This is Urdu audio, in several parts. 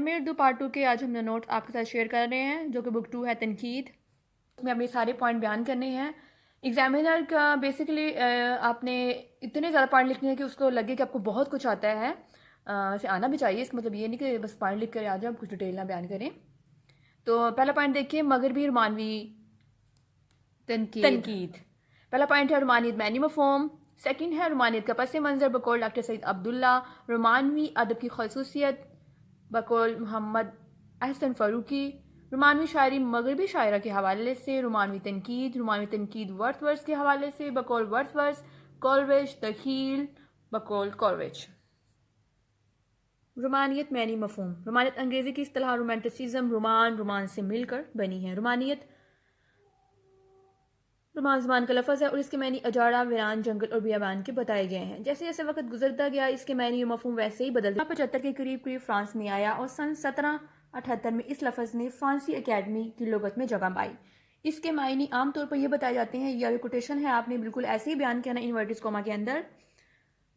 اردو پارٹ 2 کے آج ہم نے نوٹ آپ کے ساتھ شیئر کر رہے ہیں جو کہ بک 2 ہے تنقید. میں اپنے سارے پوائنٹ بیان کرنے ہیں. ایگزامینر کا بیسیکلی آپ نے اتنے زیادہ پوائنٹ لکھنے ہیں کہ اس کو لگے کہ آپ کو بہت کچھ آتا ہے. اسے آنا بھی چاہیے، اس کا مطلب یہ نہیں کہ بس پوائنٹ لکھ کر آ جائیں، کچھ ڈیٹیل نہ بیان کریں. تو پہلا پوائنٹ دیکھیے، مغربی رومانوی تنقید. پہلا پوائنٹ ہے رومانیت معنی مفہوم. سیکنڈ ہے رومانیت کا پس منظر بقول ڈاکٹر سعید عبداللہ. رومانوی ادب کی خصوصیت بقول محمد احسن فاروقی. رومانوی شاعری مغربی شاعرہ کے حوالے سے. رومانوی تنقید ورتھ ورس کے حوالے سے بقول ورتھ ورس. کولریج تخیل بقول کولریج. رومانیت معنی مفہوم. رومانیت انگریزی کی اصطلاح رومانٹسزم رومان سے مل کر بنی ہے. رومان زبان کا لفظ ہے اور اس کے معنی اجاڑا، ویران، جنگل اور بیابان کے بتائے گئے ہیں. جیسے جیسے وقت گزرتا گیا اس کے معنی و مفہوم ویسے ہی بدل گئے. 75 کے قریب فرانس میں آیا اور سن 1778 میں اس لفظ نے فرانسی اکیڈمی کی لغت میں جگہ پائی. اس کے معنی عام طور پر یہ بتائے جاتے ہیں، یہ کوٹیشن ہے، آپ نے بالکل ایسے ہی بیان کیا نا انورٹڈ کوما کے اندر.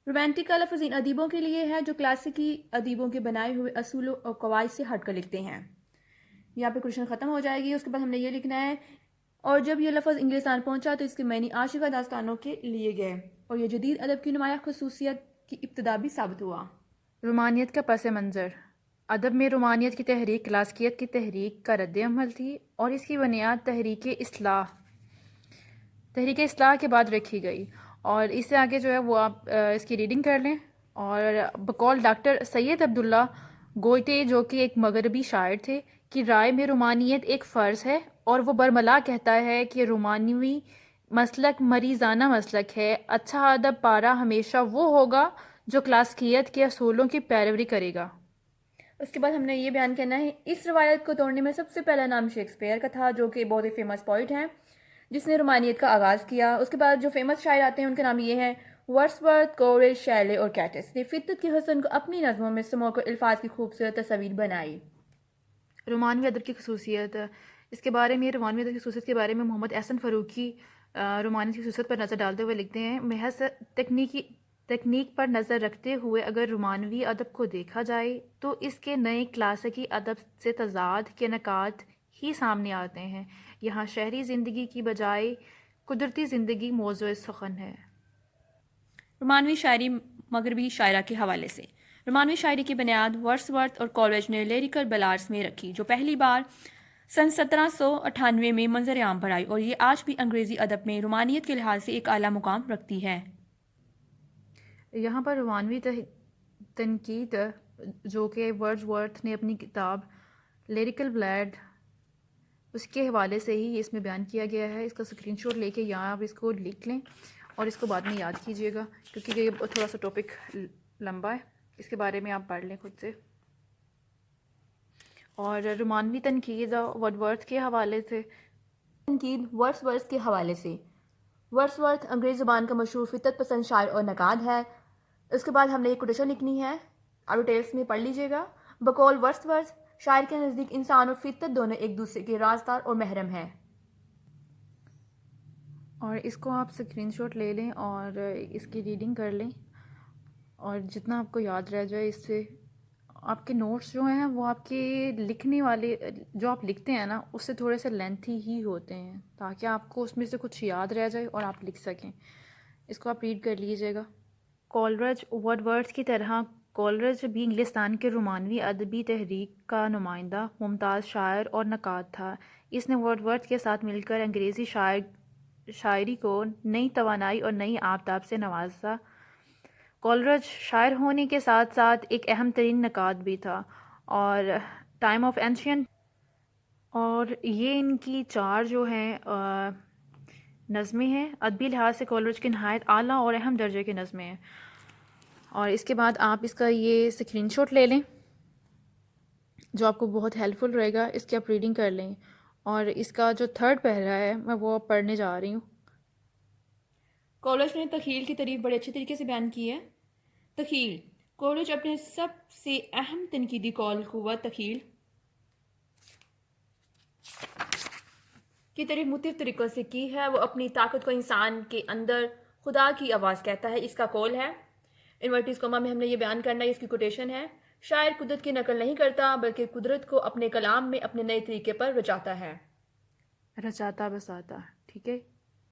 رومانٹک کا لفظ ان ادیبوں کے لیے ہے جو کلاسیکی ادیبوں کے بنائے ہوئے اصول اور قواعد سے ہٹ کر لکھتے ہیں. یہاں پہ کوٹیشن ختم ہو جائے گی. اس کے بعد ہم نے یہ لکھنا ہے، اور جب یہ لفظ انگلستان پہنچا تو اس کے معنی عاشقہ داستانوں کے لیے گئے اور یہ جدید ادب کی نمایاں خصوصیت کی ابتدا بھی ثابت ہوا. رومانیت کا پس منظر. ادب میں رومانیت کی تحریک کلاسیکیت کی تحریک کا رد عمل تھی اور اس کی بنیاد تحریک اصلاح کے بعد رکھی گئی. اور اس سے آگے جو ہے وہ آپ اس کی ریڈنگ کر لیں. اور بقول ڈاکٹر سید عبداللہ گوئٹے جو کہ ایک مغربی شاعر تھے کی رائے میں رومانیت ایک فرض ہے، اور وہ برملا کہتا ہے کہ رومانوی مسلک مریضانہ مسلک ہے. اچھا ادب پارہ ہمیشہ وہ ہوگا جو کلاسیکیت کے اصولوں کی پیروی کرے گا. اس کے بعد ہم نے یہ بیان کرنا ہے، اس روایت کو توڑنے میں سب سے پہلا نام شیکسپیئر کا تھا جو کہ بہت ہی فیمس پوئٹ ہیں جس نے رومانیت کا آغاز کیا. اس کے بعد جو فیمس شاعر آتے ہیں ان کے نام یہ ہیں ورڈسورتھ، کولریج، شیلے اور کیٹس نے فطرت کے حسن کو اپنی نظموں میں سمو کر الفاظ کی خوبصورت تصاویر بنائی. رومانوی ادب کی خصوصیت. اس کے بارے میں رومانوی ادب کی خصوصیت کے بارے میں محمد احسن فاروقی رومانیت کی خصوصیت پر نظر ڈالتے ہوئے لکھتے ہیں، محض تکنیک پر نظر رکھتے ہوئے اگر رومانوی ادب کو دیکھا جائے تو اس کے نئے کلاسیکی ادب سے تضاد کے نکات ہی سامنے آتے ہیں. یہاں شہری زندگی کی بجائے قدرتی زندگی موضوع سخن ہے. رومانوی شاعری مغربی شاعرہ کے حوالے سے. رومانوی شاعری کی بنیاد ورڈسورتھ اور کولریج نے لیریکل بیلاڈز میں رکھی جو پہلی بار سن 1798 میں منظر عام پر آئی، اور یہ آج بھی انگریزی ادب میں رومانیت کے لحاظ سے ایک اعلیٰ مقام رکھتی ہے. یہاں پر رومانوی تنقید جو کہ ورڈزورتھ نے اپنی کتاب لیریکل بلیڈ اس کے حوالے سے ہی اس میں بیان کیا گیا ہے. اس کا اسکرین شاٹ لے کے یہاں آپ اس کو لکھ لیں اور اس کو بعد میں یاد کیجیے گا کیونکہ یہ تھوڑا سا ٹاپک لمبا ہے، اس کے بارے میں آپ پڑھ لیں خود سے. اور رومانوی تنقید ورڈسورتھ کے حوالے سے. تنقید ورڈسورتھ کے حوالے سے. ورڈسورتھ انگریزی زبان کا مشہور فطرت پسند شاعر اور نقاد ہے. اس کے بعد ہم نے ایک کوٹیشن لکھنی ہے، آپ ڈیٹیلس میں پڑھ لیجیے گا. بقول ورڈسورتھ، شاعر کے نزدیک انسان اور فطرت دونوں ایک دوسرے کے رازدار اور محرم ہیں. اور اس کو آپ اسکرین شاٹ لے لیں اور اس کی ریڈنگ کر لیں، اور جتنا آپ کو یاد رہ جائے اس سے. آپ کے نوٹس جو ہیں وہ آپ کے لکھنے والے جو آپ لکھتے ہیں نا اس سے تھوڑے سے لینتھی ہی ہوتے ہیں تاکہ آپ کو اس میں سے کچھ یاد رہ جائے اور آپ لکھ سکیں. اس کو آپ ریڈ کر لیجیے گا. کولریج ورڈسورتھ کی طرح کولریج بھی انگلستان کے رومانوی ادبی تحریک کا نمائندہ ممتاز شاعر اور نقاد تھا. اس نے ورڈسورتھ کے ساتھ مل کر انگریزی شاعری کو نئی توانائی اور نئی آفتاب سے نوازا. کولریج شاعر ہونے کے ساتھ ساتھ ایک اہم ترین نقاد بھی تھا اور ٹائم آف اینشینٹ، اور یہ ان کی 4 جو ہیں نظمیں ہیں. ادبی لحاظ سے کولریج کی نہایت اعلیٰ اور اہم درجے کی نظمیں ہیں. اور اس کے بعد آپ اس کا یہ اسکرین شاٹ لے لیں جو آپ کو بہت ہیلپ فل رہے گا. اس کی آپ ریڈنگ کر لیں، اور اس کا جو 3rd پیرا ہے میں وہ پڑھنے جا رہی ہوں. کولریج نے تخیل کی تعریف بڑے اچھے طریقے سے بیان کی ہے. تخیل. کولریج اپنے سب سے اہم تنقیدی قول قوت تخیل کی تعریف مختلف طریقوں سے کی ہے. وہ اپنی طاقت کو انسان کے اندر خدا کی آواز کہتا ہے. اس کا قول ہے، انورٹیز کوما میں ہم نے یہ بیان کرنا ہے، اس کی کوٹیشن ہے، شاعر قدرت کی نقل نہیں کرتا بلکہ قدرت کو اپنے کلام میں اپنے نئے طریقے پر رچاتا ہے۔ رچاتا بساتا، ٹھیک ہے۔